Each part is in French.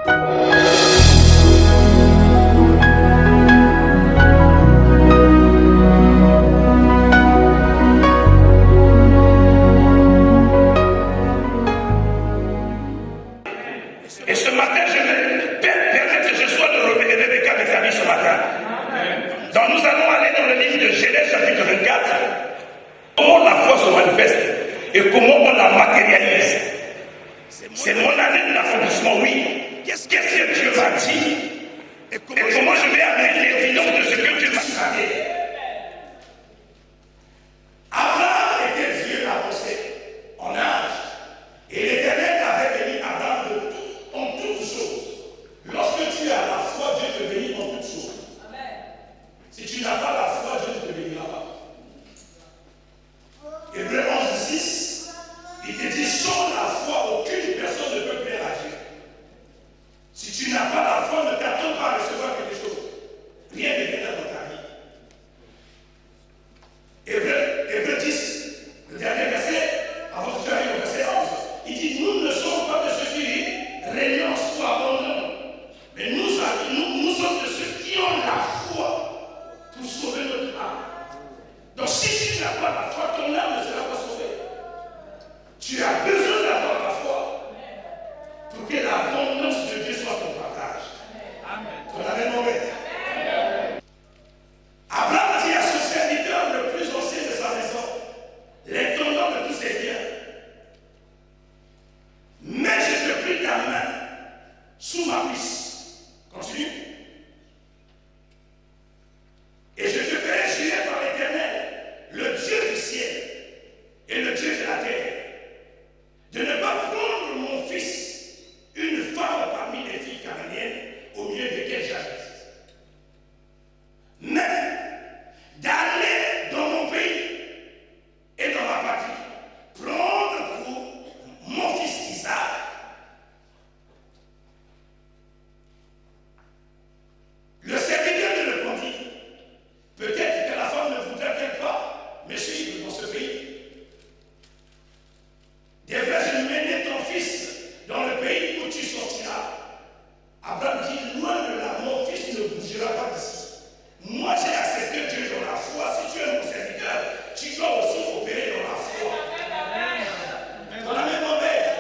Et ce matin, je vais permettre que je sois de Rebecca avec sa vie ce matin. Donc nous allons aller dans le livre de Genèse chapitre 24. Comment la foi se manifeste et comment on la matérialise. C'est mon année d'accomplissement, oui. Qu'est-ce que Dieu m'a dit et comment je vais amener l'évidence de ce que Dieu m'a dit. Abraham était vieux avancé en âge et l'Éternel avait béni Abraham en toutes choses. Lorsque tu as la foi, Dieu te bénit en toutes choses. Si tu n'as pas la foi, Dieu ne te bénira pas. Hébreux 11:6, il te dit sans la foi, aucune personne ne peut plaire à Dieu. Si tu n'as pas la foi, ne t'attends pas à recevoir quelque chose. Rien ne viendra dans ta vie. Hébreux 10, le dernier verset, avant que tu arrives au verset 11, il dit nous ne sommes pas de ceux qui renoncent ou abandonnent, mais nous sommes de ceux qui ont la foi pour sauver notre âme. Donc si tu n'as pas la foi, ton âme ne sera pas sauvée. Tu as besoin d'avoir la foi pour que l'abondance de Dieu soit ton partage. Amen. Ton amen, mon maître. Abraham dit à son serviteur le plus ancien de sa maison, l'intendant de tous ses biens, mais je te prie ta main sous ma cuisse. Continue. Et je te ferai jurer par l'Éternel, le Dieu du ciel et le Dieu de la terre, de ne pas prendre mon fils, une femme parmi les filles cananéennes, au milieu desquelles j'habite, mais d'aller dans mon pays et dans ma patrie, prendre pour mon fils Isaac. Le serviteur lui répondit, peut-être que la femme ne voudrait-elle pas me suivre dans ce pays. Devrais-je mener ton fils dans le pays où tu sortiras? Abraham dit, loin de là, mon fils ne bougera pas d'ici. Moi, j'ai accepté Dieu dans la foi. Si tu es mon serviteur, tu dois aussi opérer dans la foi. Dans la même maître.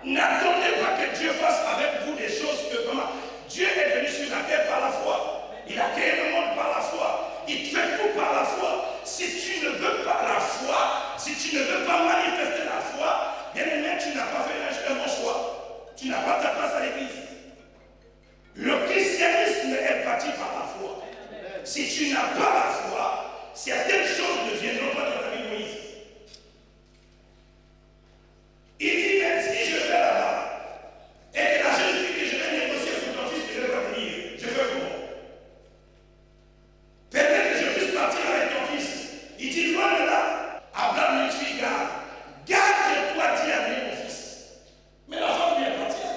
N'attendez pas que Dieu fasse avec vous des choses que comment Dieu est venu sur la terre par la foi. Il a créé le monde par la foi. Il fait tout par la foi. Si tu ne veux pas la foi, si tu ne veux pas manifester la foi, bien aimé, tu n'as pas fait un bon choix. Tu n'as pas ta place à l'église. Le christianisme est bâti par la foi. Si tu n'as pas la foi, certaines choses ne viendront pas dans ta vie, Moïse. Il dit, même si je vais là-bas, et que la jeune fille que je vais négocier pour ton fils ne veut pas venir, je fais comment? Permets que je puisse partir avec ton fils. Il dit, loin de là, Abraham lui dit, garde-toi d'y amener mon fils. Mais la femme lui est partie.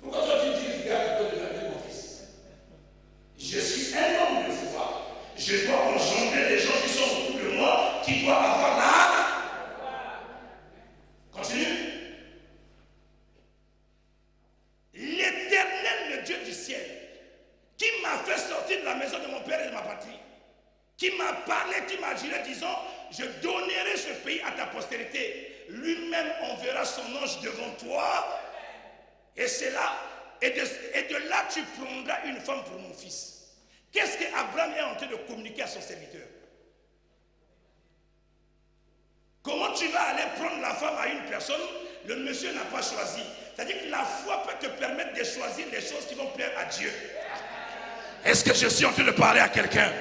Pourquoi toi tu dis, garde-toi de amener mon fils? Je suis un homme de foi. Je dois engendrer des gens qui sont autour de moi, qui doivent avoir la. Continue. L'Éternel, le Dieu du ciel, qui m'a fait sortir de la maison de mon père et de ma patrie, qui m'a parlé, qui m'a juré, disant, je donnerai ce pays à ta postérité. Lui-même enverra son ange devant toi. Et c'est là, et de là tu prendras une femme pour mon fils. Qu'est-ce qu'Abraham est en train de communiquer à son serviteur? Comment tu vas aller prendre la femme à une personne? Le monsieur n'a pas choisi. C'est-à-dire que la foi peut te permettre de choisir les choses qui vont plaire à Dieu. Est-ce que je suis en train de parler à quelqu'un?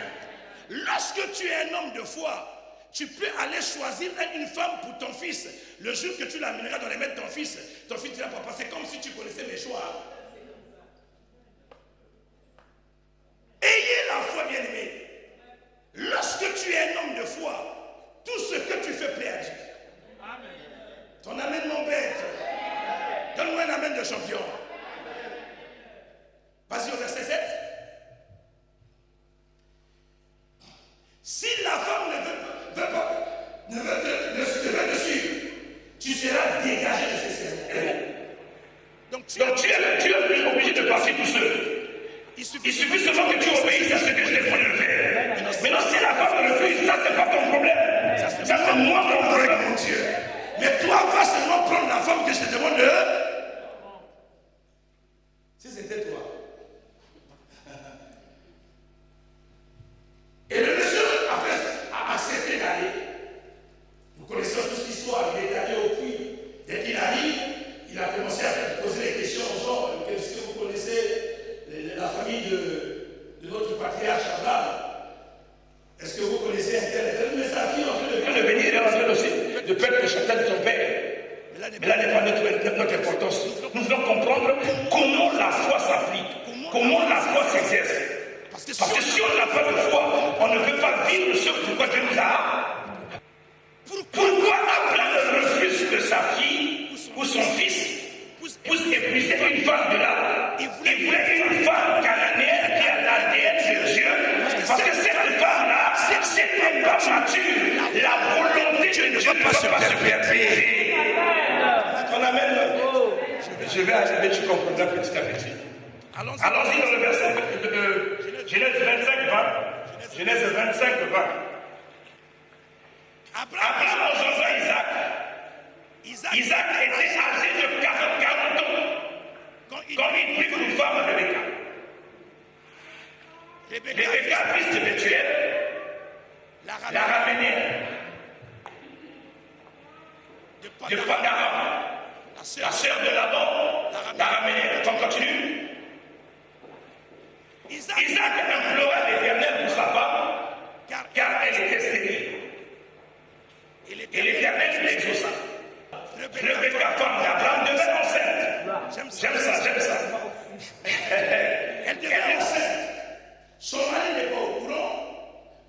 Lorsque tu es un homme de foi, tu peux aller choisir une femme pour ton fils. Le jour que tu l'amèneras dans les mains de ton fils dira, papa, c'est comme si tu connaissais mes choix. Ayez la foi, bien-aimé. Lorsque tu es un homme de foi, tout ce que tu fais plaît à Dieu. Amen. Ton amen m'embête. Donne-moi un amen de champion. Vas-y au verset 7. Si la femme ne veut te suivre, tu seras dégagé de ses services. Donc tu es obligé de passer tout seul. Il suffit seulement que tu obéisses à ce que je t'ai demandé de faire. Maintenant, si la femme refuse, ça c'est pas ton problème. Ça c'est moi mon problème, mon Dieu. Mais toi, va seulement prendre la femme que je te demande de... Si c'était toi. Et le monsieur, après, a accepté d'aller. Vous connaissez toute l'histoire, il est allé au puits. Dès qu'il arrive, il a commencé à poser des questions aux gens. Est-ce que vous connaissez la famille de notre patriarche Abraham? Est-ce que vous connaissez un tel? Mais sa fille en train de venir, elle est en train aussi de perdre le châtain de ton père. Mais là n'est pas notre importance. Nous voulons comprendre comment la foi s'applique, comment la foi s'exerce. Parce que si on n'a pas de foi, on ne peut pas vivre ce pourquoi Dieu nous a. Pourquoi Abraham refuse que sa fille ou son fils puisse épouser une femme de là? Il voulait une femme cananéenne qui a l'ADN de Dieu. Parce que cette femme-là, c'était pas mature. La volonté de Dieu ne peut pas se perpétuer. On amène. Je vais arriver, tu comprendras petit à petit. Allons-y dans le verset de Genèse 25, 20. Genèse 25, 20. Abraham engendre Isaac. Isaac était âgé de 40 ans quand il prit une femme à Rebecca. Rebecca, fils de Bethuel, la Raménienne, de Padaram, la sœur de Laban, la Raménienne. On continue. Isaac implora l'Éternel pour sa femme, car elle était stérile. Et l'Éternel l'exauça. Rebecca, femme d'Abraham, devint enceinte. J'aime ça. Elle devint enceinte. Son mari n'est pas au courant,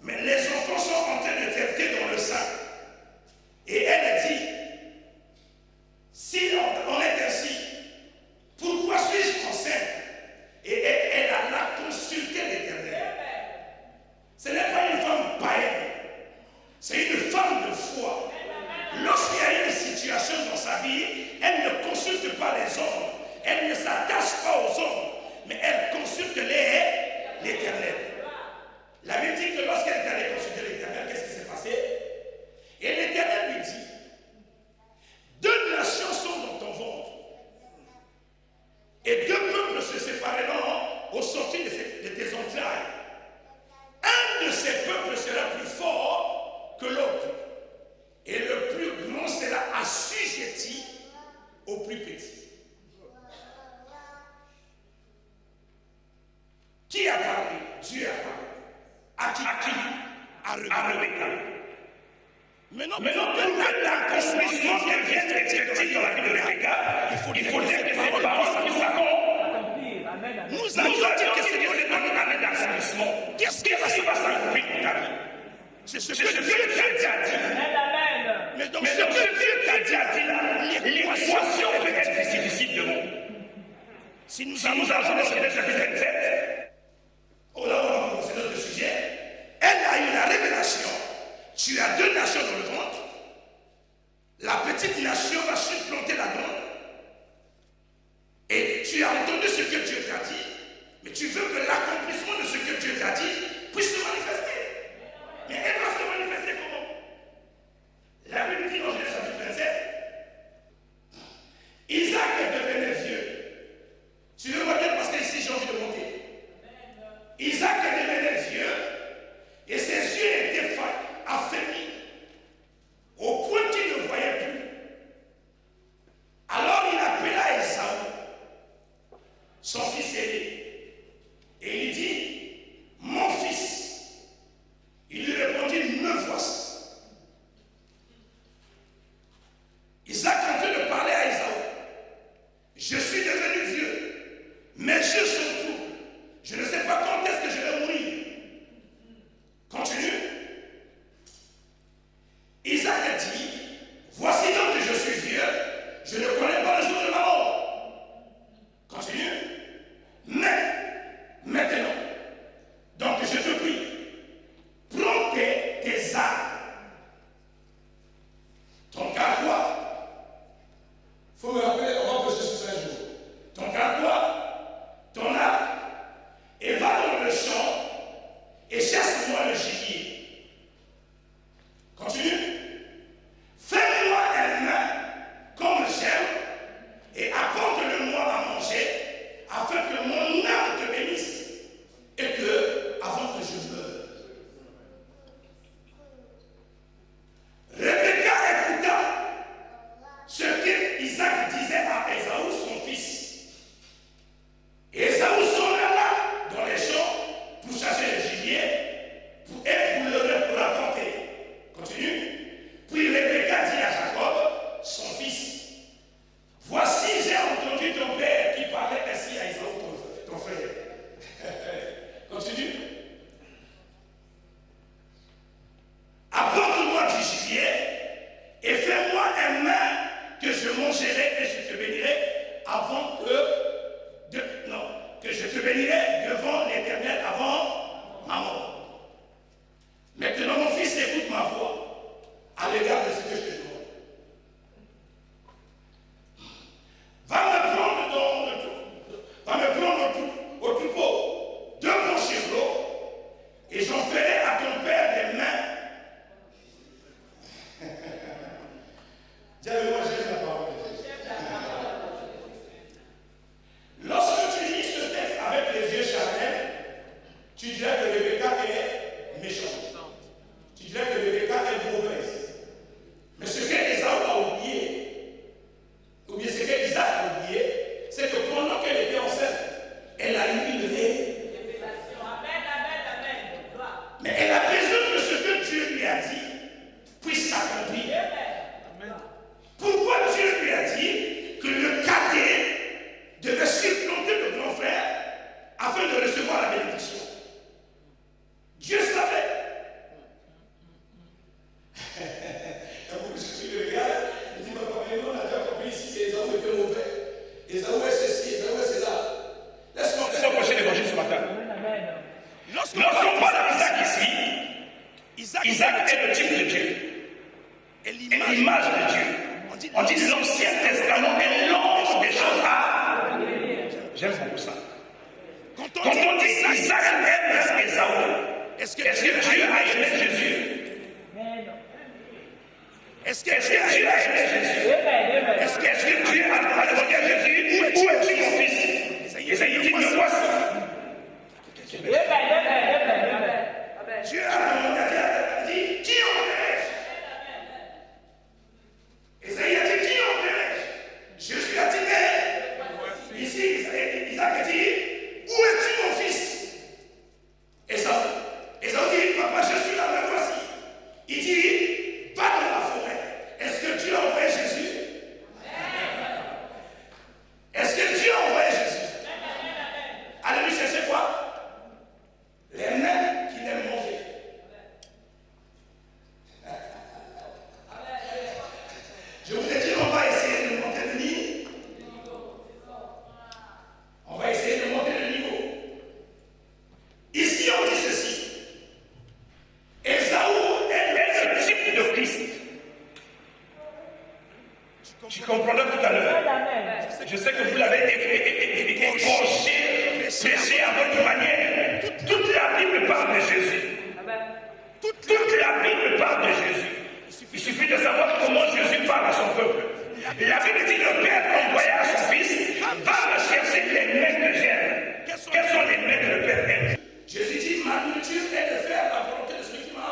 mais les enfants sont en train de traiter dans le sein. Et elle dit, si on est ainsi, pourquoi suis-je enceinte? Et elle a là consulté l'Éternel. Ce n'est pas une femme païenne, c'est une femme de foi. Lorsqu'il y a une situation dans sa vie, elle ne consulte pas les hommes, elle ne s'attache pas aux hommes, mais elle consulte l'Éternel. La Bible dit que lorsqu'elle est allée consulter l'Éternel, qu'est-ce qui s'est passé? Et l'Éternel lui dit, 2 nations sont dans ton ventre, et 2 peuples se sépareront au sortir de tes entrailles. Un de ces peuples sera plus fort que l'autre, et le plus grand sera assujetti au plus petit. Qui a parlé? Dieu a parlé. À qui? À Rebecca. Maintenant, pour que l'accomplissement devienne effectif dans la vie de Rebecca, il faut dire que ses parents puissent s'accomplir. Nous allons dire que c'est Dieu qui amène l'accomplissement. Qu'est-ce qui va s'accomplir dans ta vie? C'est ce que Dieu t'a dit. Mais donc, ce que Dieu t'a dit là, l'équation peut être difficile de vous. Si nous allons dans Genèse chapitre 27, oh là, on va commencer notre sujet. Elle a eu la révélation. Tu as 2 nations dans le ventre. La petite nation va supplanter la grande. Et tu as entendu ce que Dieu t'a dit, mais tu veux que l'accomplissement de ce que Dieu t'a dit puisse se manifester. Mais elle va se manifester comment? La Bible dit dans Genèse chapitre 27, Isaac devenait vieux. Tu le vois bien parce qu'ici j'ai envie de monter. Isaac devenait vieux et ses yeux étaient affaiblis au point qu'il ne voyait plus. Alors il appela Esaü, son fils aîné, et il dit, mon fils. Il lui répondit, me voici. Isaac en train de parler à Esaü. Je suis devenu vieux, mes yeux sont troubles. Je ne sais pas quand est-ce que je vais mourir. Continue. Isaac a dit, voici donc que je suis vieux, je ne connais pas le jour de ma mort. Continue. Mais, maintenant, donc je te prie, prends tes armes. Ton carquois, il faut me rappeler, on va poser sur un jour. Ton Esaü est ceci, Esaü est cela. Laisse-moi prêcher l'évangile ce matin. Lorsqu'on parle d'Isaac ici, Isaac est le type de Dieu. Et l'image de Dieu. On dit l'Ancien Testament est l'ange des choses à. J'aime beaucoup ça. Quand on dit Isaac aime Esaü, est-ce que Dieu a aimé Jésus? Est-ce que Dieu a aimé Jésus? Est-ce que Dieu a demandé à Jésus, où es-tu mon fils? Isaïe dit, me voici. Dieu a demandé à Dieu, qui enverrai-je? Isaïe a dit, qui enverrai-je? Jésus a dit, mais ici, Isaac a dit, où es-tu mon fils? Esaü dit, papa, je suis là, me voici. Il dit, va dans la forêt. Est-ce que Dieu a envoyé Jésus? Est-ce que Dieu a envoyé Jésus? Allez lui chercher quoi? Les mêmes qui aiment manger. Je vous ai dit, on va essayer de monter le niveau. On va essayer de monter le niveau. Ici, on dit ceci. Esaü est le type de Christ. Tu comprendras tout à l'heure. Je sais que vous l'avez ébranché, prêché à votre manière. Toute la Bible parle de Jésus. Toute la Bible parle de Jésus. Il suffit de savoir comment Jésus parle à son peuple. La Bible dit que le Père envoya à son Fils, va rechercher les mains que j'aime. Quelles sont les mains que le Père aime? Jésus dit, ma nourriture est de faire la volonté de celui qui m'a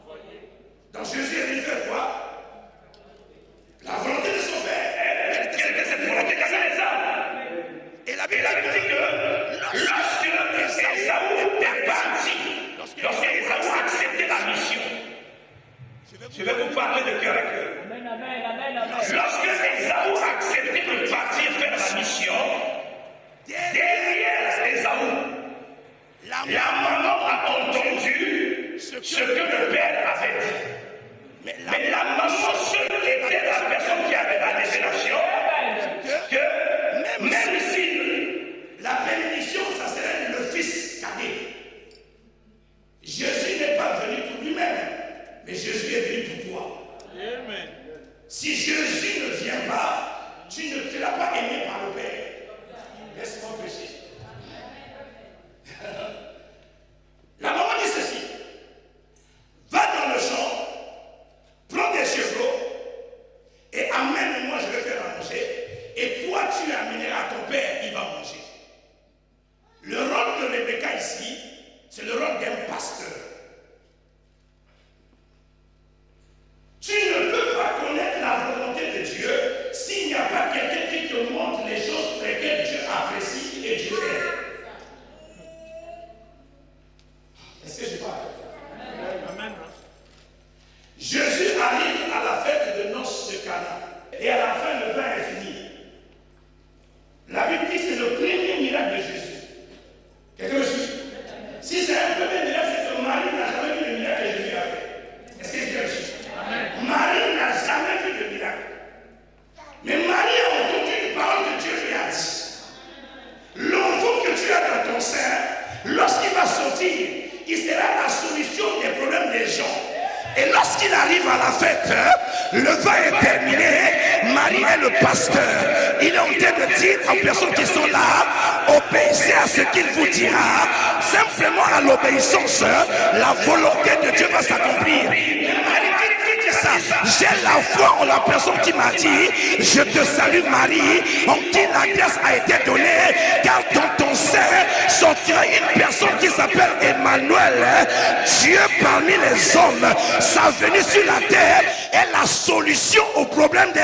envoyé. Donc Jésus est venu faire quoi? La volonté de son Père. Quelle était cette volonté qu'avait les âmes? Et la Bible dit que lorsque Esaü est parti, lorsque Esaü a accepté la mission, je vais vous parler de cœur à cœur. Lorsque Esaü a accepté de partir faire la mission, derrière Esaü, la maman a entendu ce que le père avait dit. Mais la maman seule était la personne qui avait la révélation que même si la bénédiction, ça serait le fils cadet. Jésus n'est pas venu pour lui-même, mais Jésus est venu pour toi. Amen. Si Jésus ne vient pas, tu ne seras pas aimé par le Père. Laisse-moi pécher. La maman dit ceci. Va dans le champ, prends des chevreaux et amène-moi, je vais faire à manger. Et toi, tu amèneras ton père, il va manger. Le rôle de Rebecca ici, c'est le rôle d'un pasteur. Tu ne peux pas connaître la volonté de Dieu s'il n'y a pas quelqu'un qui te montre les choses pour lesquelles Dieu apprécie et Dieu aime. Est-ce que je parle? Amen. Jésus arrive à la fête de noces de Cana. Et à la fin, le vin est fini. La Bible dit que c'est le premier miracle de Jésus. Quelqu'un me suit? Si c'est un premier miracle, c'est que Marie n'a jamais vu le miracle que Jésus a fait. Est-ce que quelqu'un me suit? Marie n'a jamais vu de miracle. Mais Marie a entendu une parole que Dieu lui a dit. L'enfant que tu as dans ton sein, lorsqu'il va sortir, il sera la solution des problèmes des gens. Et lorsqu'il arrive à la fête, le vin est terminé, Marie est le pasteur. Il est en train de dire aux personnes qui sont là, obéissez à ce qu'il vous dira. Simplement à l'obéissance, la volonté de Dieu va s'accomplir. J'ai la foi en la personne qui m'a dit, je te salue Marie, en qui la grâce a été donnée, car dans ton sein sortira une personne qui s'appelle Emmanuel. Dieu parmi les hommes, sa venue sur la terre est la solution au problème des...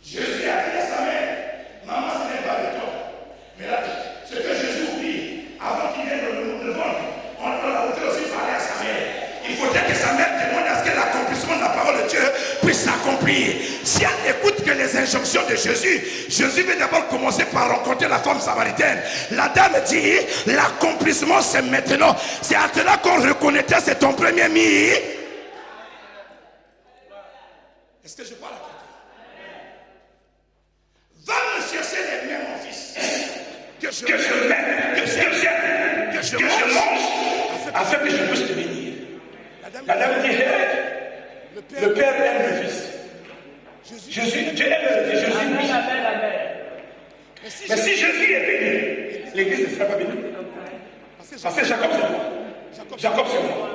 Jésus a dit à sa mère, maman, ce n'est pas le temps. Mais là, ce que Jésus oublie, avant qu'il vienne dans le ventre, on a aussi parlé à sa mère. Il faudrait que sa mère demande à ce que l'accomplissement de la parole de Dieu puisse s'accomplir. Si elle n'écoute que les injonctions de Jésus, Jésus veut d'abord commencer par rencontrer la femme samaritaine. La dame dit, l'accomplissement c'est maintenant. C'est à cela qu'on reconnaîtrait c'est ton premier mis. Est-ce que je parle à quelqu'un? que je m'aime, que j'aime, que je mange, afin que je puisse te bénir. La dame dit, le Père aime le Fils. Dieu aime le Fils, Jésus oui. Mais si Jésus est béni, l'Église ne sera pas bénie. Parce que Jacob c'est moi. Jacob c'est moi.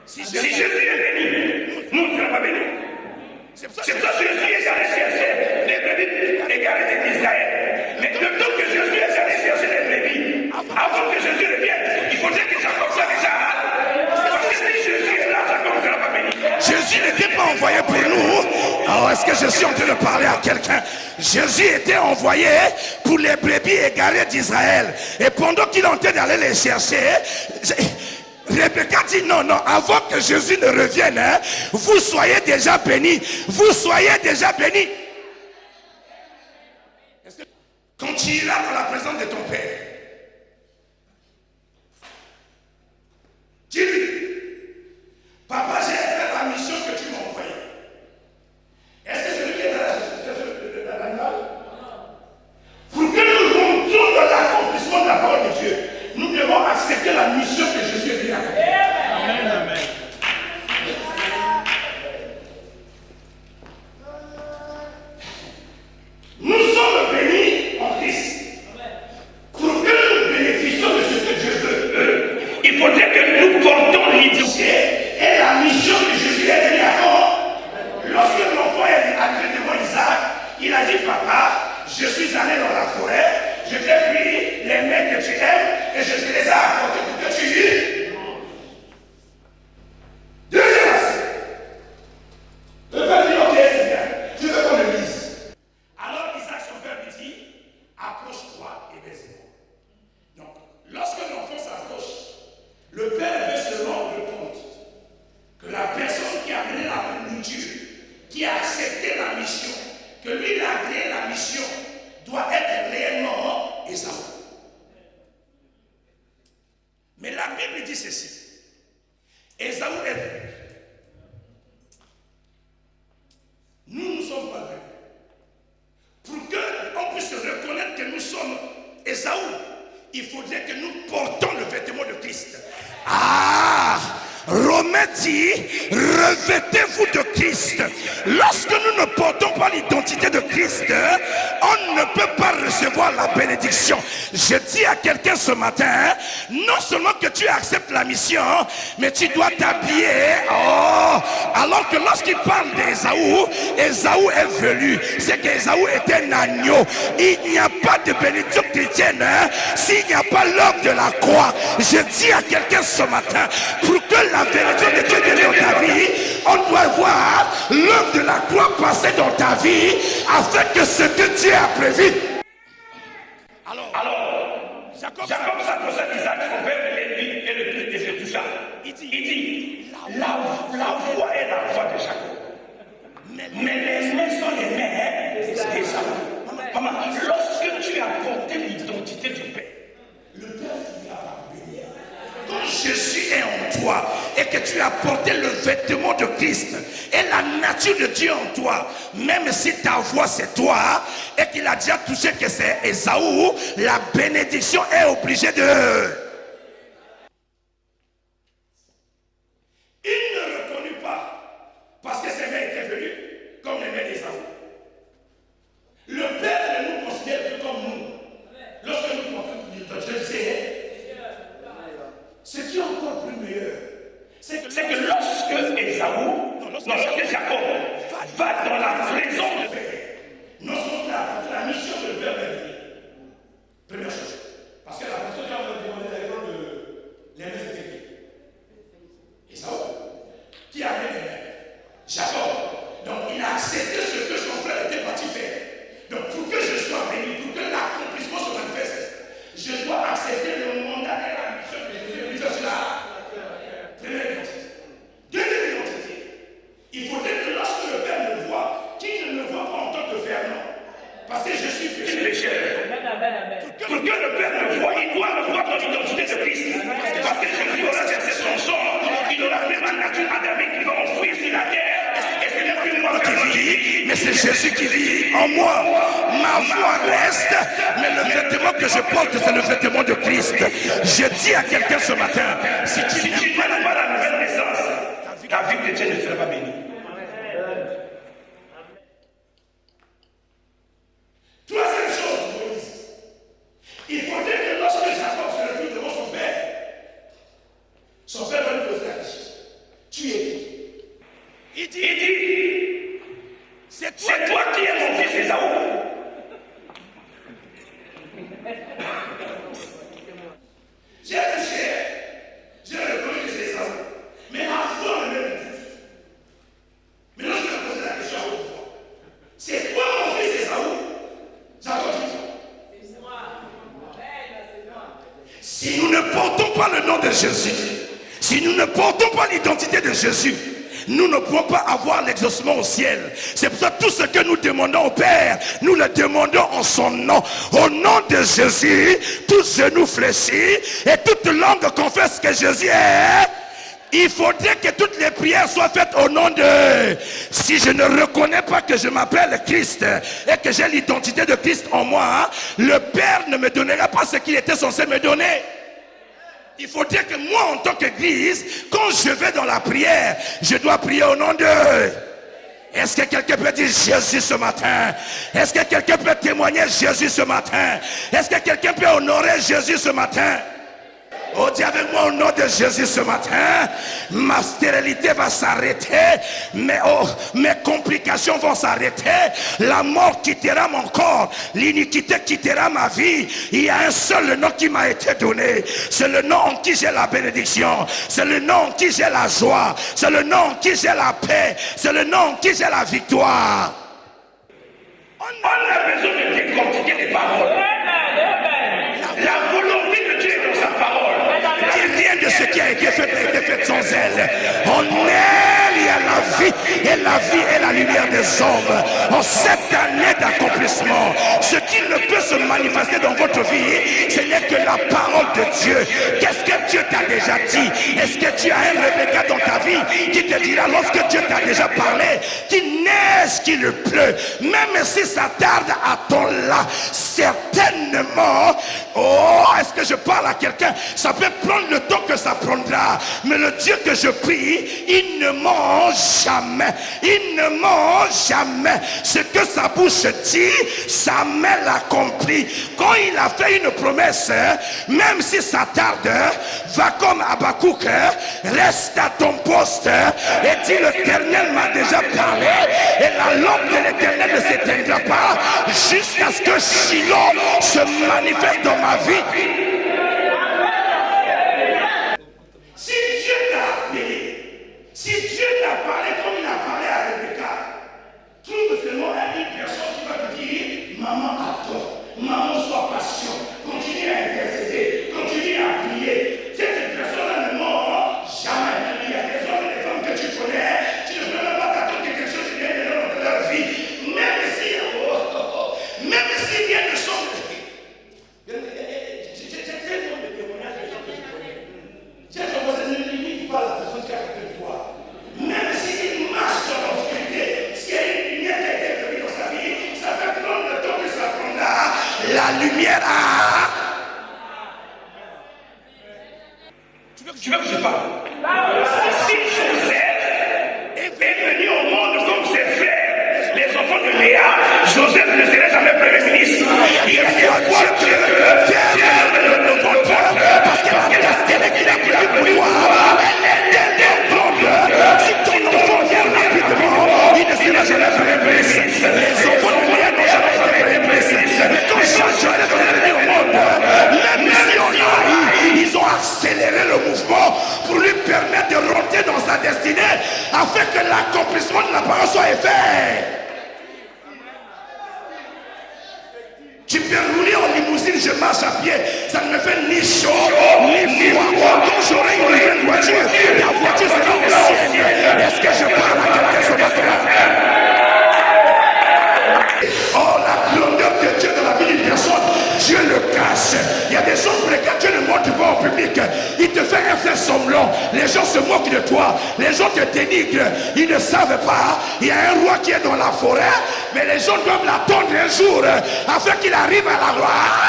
Si Jésus est béni, nous ne serons pas bénis. C'est pour ça que Jésus est allé chercher les brebis égarées d'Israël. Mais le temps que Jésus est allé chercher les brebis, avant que Jésus revienne, il faudrait que Jacob soit déjà là. Parce que si Jésus est là, Jacob ne sera pas béni. Jésus n'était pas envoyé pour nous. Alors est-ce que je suis en train de parler à quelqu'un? Jésus était envoyé pour les brebis égarées d'Israël. Et pendant qu'il est en train d'aller les chercher, Rebecca dit non, avant que Jésus ne revienne, vous soyez déjà bénis. Vous soyez déjà bénis. Quand tu iras dans la présence de ton Père, dis-lui, papa, j'ai fait la mission que tu m'as envoyée. Est-ce que c'est lui qui est dans l'animal? Pour que nous rentrions dans l'accomplissement de la parole de Dieu, nous devons accepter la mission que Jésus est venu accomplir. Amen, amen. Nous sommes bénis en Christ. Pour que nous bénéficions de ce que Dieu veut, il faudrait que nous portons l'idée et la mission que Jésus est venu accomplir. Lorsque l'enfant est arrivé devant Isaac, il a dit, papa, je suis allé dans la forêt, je t'ai pris les mains que tu aimes et je te les ai apportés pour que tu vis. Deuxième aspect. Le père dit, ok, c'est bien, tu veux qu'on le lise. Alors Isaac, son père, lui dit, approche-toi et baise-moi. Donc, lorsque l'enfant s'approche, le père veut se rendre compte que la personne qui a mené la nourriture, qui a accepté la mission, que lui il a créé la mission, doit être réellement Ésaü. Mais la Bible dit ceci. Ésaü est venu. Nous ne sommes pas venus. Pour qu'on puisse reconnaître que nous sommes Ésaü, il faudrait que nous portons le vêtement de Christ. Romains dit, revêtez-vous de Christ. Lorsque nous ne portons pas l'identité de Christ, on ne peut pas recevoir la bénédiction. Je dis à quelqu'un ce matin, non seulement que tu acceptes la mission, mais tu dois t'habiller. Alors que lorsqu'il parle d'Ésaü, Ésaü est venu. C'est qu'Ésaü est un agneau. Il n'y a pas de bénédiction chrétienne s'il n'y a pas l'homme de la croix. Je dis à quelqu'un ce matin, pour que la bénédiction de Dieu vienne dans ta vie, on doit voir l'homme de la croix passer dans ta vie afin que ce que Dieu a prévu. Alors Jacob s'approcha d'Isaac, son père, et le et tout ça. Il dit, la voix est la voix de Jacob. Mais les mains sont les mains d'Ésaü. Maman, lorsque tu as porté l'identité du Père, le Père finira par bénir. Quand Jésus est en toi et que tu as porté le vêtement de Christ et la nature de Dieu en toi, même si ta voix c'est toi et qu'il a déjà touché que c'est Ésaü, la bénédiction est obligée de... Il ne reconnut pas parce que ses mains étaient venues comme les mains d'Ésaü. Le Père ne nous considère que comme nous. Lorsque nous portons l'identité, ce qui est encore plus meilleur, c'est que lorsque lorsque Jacob va dans la présence de Père, non seulement la mission que le Père va donner. Première chose. Parce que la personne qui va demander l'exemple de les mains de qui? Ésaü. Qui a mis les mains? Jacob. Donc il a accepté ce que son frère était parti faire. Donc pour que je sois béni, pour que l'accomplissement se manifeste, je dois accepter le mandat et la mission que Jésus a mis sur la première identité. Deuxième identité. Il faudrait que lorsque le Père me voit, qu'il ne me voit pas en tant que Fernand, parce que je suis pécheur. Pour que le Père me voit, il doit me voir dans l'identité de Christ. Parce que Jésus aura versé son sang, il aura fait ma nature adamique qui va enfouir sur la terre. Et c'est même plus moi qui vis. vis, mais c'est Jésus qui vit en moi. Ma voix reste, mais le vêtement que je porte, c'est le vêtement de Christ. Je dis à quelqu'un ce matin, si tu n'aimes pas la nouvelle naissance, ta vie chrétienne ne sera pas bénie. Troisième chose, Moïse, il faudrait que lorsque Jacob se retrouve devant son père va lui poser la question. Tu es qui? Il dit, c'est toi qui es mon fils Ésaü. J'ai touché, j'ai reconnu que c'est Ésaü. Mais avant le même titre. Maintenant, je vais poser la question à l'autre fois. C'est toi mon fils Ésaü? Jacob dit. C'est moi. Si nous ne portons pas le nom de Jésus, si nous ne portons pas l'identité de Jésus, nous ne pouvons pas avoir l'exaucement au ciel. C'est pour ça que tout ce que nous demandons au Père, nous le demandons en son nom. Au nom de Jésus, tout genou fléchit et toute langue confesse que Jésus est. Il faudrait que toutes les prières soient faites au nom de... Si je ne reconnais pas que je m'appelle Christ et que j'ai l'identité de Christ en moi, le Père ne me donnera pas ce qu'il était censé me donner. Il faut dire que moi, en tant qu'église, quand je vais dans la prière, je dois prier au nom de... Est-ce que quelqu'un peut dire Jésus ce matin? Est-ce que quelqu'un peut témoigner Jésus ce matin? Est-ce que quelqu'un peut honorer Jésus ce matin? Oh, dis avec moi au nom de Jésus ce matin, ma stérilité va s'arrêter, mes complications vont s'arrêter, la mort quittera mon corps, l'iniquité quittera ma vie. Il y a un seul nom qui m'a été donné, c'est le nom en qui j'ai la bénédiction, c'est le nom en qui j'ai la joie, c'est le nom en qui j'ai la paix, c'est le nom en qui j'ai la victoire. On a besoin de décortiquer les paroles. La volonté de Dieu est dans sa parole. Rien de ce qui a été fait sans elle. En elle, il y a la vie, et la vie est la lumière des hommes. En cette année d'accomplissement, ce qui ne peut se manifester dans votre vie, ce n'est que la parole de Dieu. Qu'est-ce que Dieu t'a déjà dit? Est-ce que tu as un Rebecca dans ta vie qui te dira, lorsque Dieu t'a déjà parlé, qu'il neige, qu'il pleut, même si ça tarde à ton là, certainement, oh, est-ce que je parle à quelqu'un? Ça peut prendre le temps que ça prendra, mais le Dieu que je prie, il ne ment jamais, il ne ment jamais. Ce que sa bouche dit, sa main l'accomplit. Quand il a fait une promesse, même si ça tarde, va comme Habakkuk, reste à ton poste et dis, l'Éternel m'a déjà parlé et la lampe de l'Éternel ne s'éteindra pas jusqu'à ce que Shiloh se manifeste dans ma vie. Si Dieu t'a appelé, si Dieu t'a parlé comme il a parlé à Rebecca, trouve seulement une personne qui va te dire, maman attends, maman sois patient, continue à intercéder, continue à prier. Cette personne-là ne ment jamais. Il y a des hommes et des femmes que tu connais, tu ne peux même pas t'attendre que quelque chose vienne dans leur vie. Même si rien ne change. J'ai tellement de témoignages de gens que je connais. J'ai un voisin qui parle à la personne qui a côté de toi. Même s'il marche dans l'obscurité, s'il y a une lumière qui a été prévue dans sa vie, ça fait prendre le temps que ça prendra. La lumière a... Tu veux que je parle? Si Joseph est venu au monde comme ses frères, les enfants de Léa, Joseph ne serait jamais premier ministre. Il y a des fois que le Père ne vole pas, parce que la destinée qu'il a prévue pour toi, elle est tellement grande. Si ton enfant vient rapidement, il ne sera jamais premier ministre. Les enfants de Léa n'ont jamais été premier ministre. Mais quand Joseph est venu au monde, même si on a eu, ils ont accéléré le mouvement pour lui permettre de rentrer dans sa destinée afin que l'accomplissement de la parole soit fait. Tu peux rouler en limousine, je marche à pied, ça ne me fait ni chaud ni froid. Quand j'aurai une nouvelle voiture, la voiture sera ancienne. Est-ce que je parle à quelqu'un ce matin? Oh, la grandeur de Dieu dans la vie d'une personne, Dieu le cache. Il y a des choses pour lesquelles Dieu ne montre pas en public. Il te fait un fait semblant. Les gens se moquent de toi. Les gens te te dénigrent, ils ne savent pas. Il y a un roi qui est dans la forêt, mais les gens doivent l'attendre un jour afin qu'il arrive à la gloire.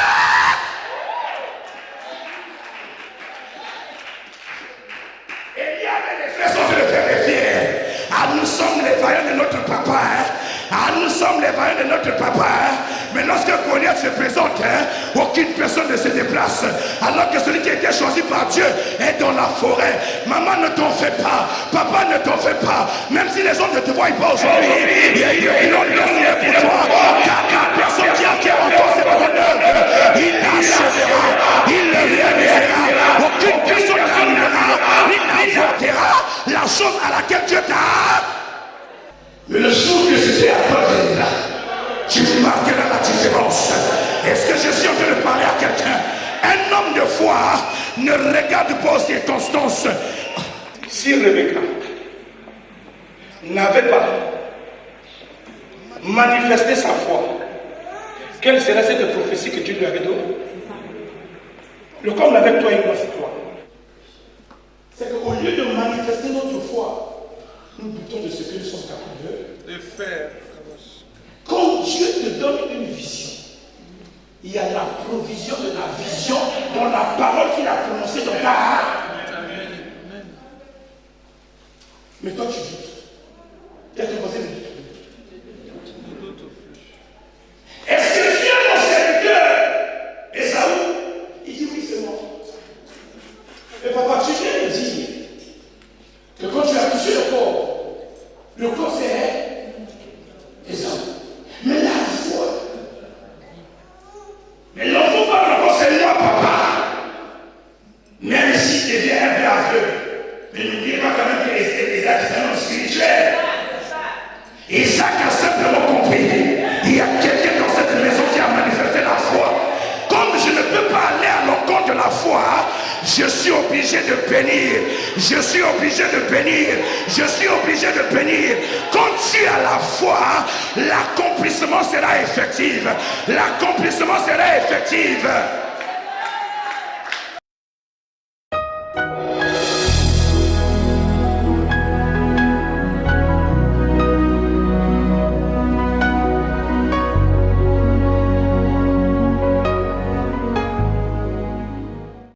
Eliab et les frères sont en train de faire des fiers. Ah, nous sommes les vaillants de notre papa. Ah, nous sommes les vaillants de notre papa. Mais lorsque Goliath se présente, aucune personne ne se déplace. Alors que celui qui a été choisi par Dieu est dans la forêt. Maman, ne t'en fais pas. Papa, ne t'en fais pas. Même si les hommes ne te voient pas aujourd'hui, il y a une autre personne pour toi. Car la personne qui a encore ses bonnes œuvres, il l'achèvera, il le réalisera. Aucune personne n'annulera, ni n'avortera la chose à laquelle Dieu t'a. Mais le jour que c'était à toi, tu marqueras la différence. Est-ce que je suis en train de parler à quelqu'un? Un homme de foi ne regarde pas aux circonstances. Si Rebecca n'avait pas manifesté sa foi, quelle serait cette prophétie que Dieu lui avait donnée? Le comme avec toi et moi, c'est toi. C'est qu'au lieu de manifester notre foi, nous doutons de ce que nous sommes capables de faire. Quand Dieu te donne une vision, il y a la provision de la vision dans la parole qu'il a prononcée dans ta âme. Mais toi tu doutes. Tu as posé le doute. Est-ce que tu es mon serviteur Esaü? Il dit oui, c'est moi. Mais papa, tu viens de dire que quand tu as touché le corps c'est Esaü. Mais la foi, mais l'enfant parle encore, c'est moi, papa. Même s'il devient un peu aveugle, mais n'oubliez pas quand même que les actes sont spirituels. Isaac a simplement compris. Il y a quelqu'un dans cette maison qui a manifesté la foi. Comme je ne peux pas aller à l'encontre de la foi, je suis obligé de bénir. Je suis obligé de bénir. Je suis obligé de bénir. Quand tu as la foi, l'accomplissement sera effectif. L'accomplissement sera effectif.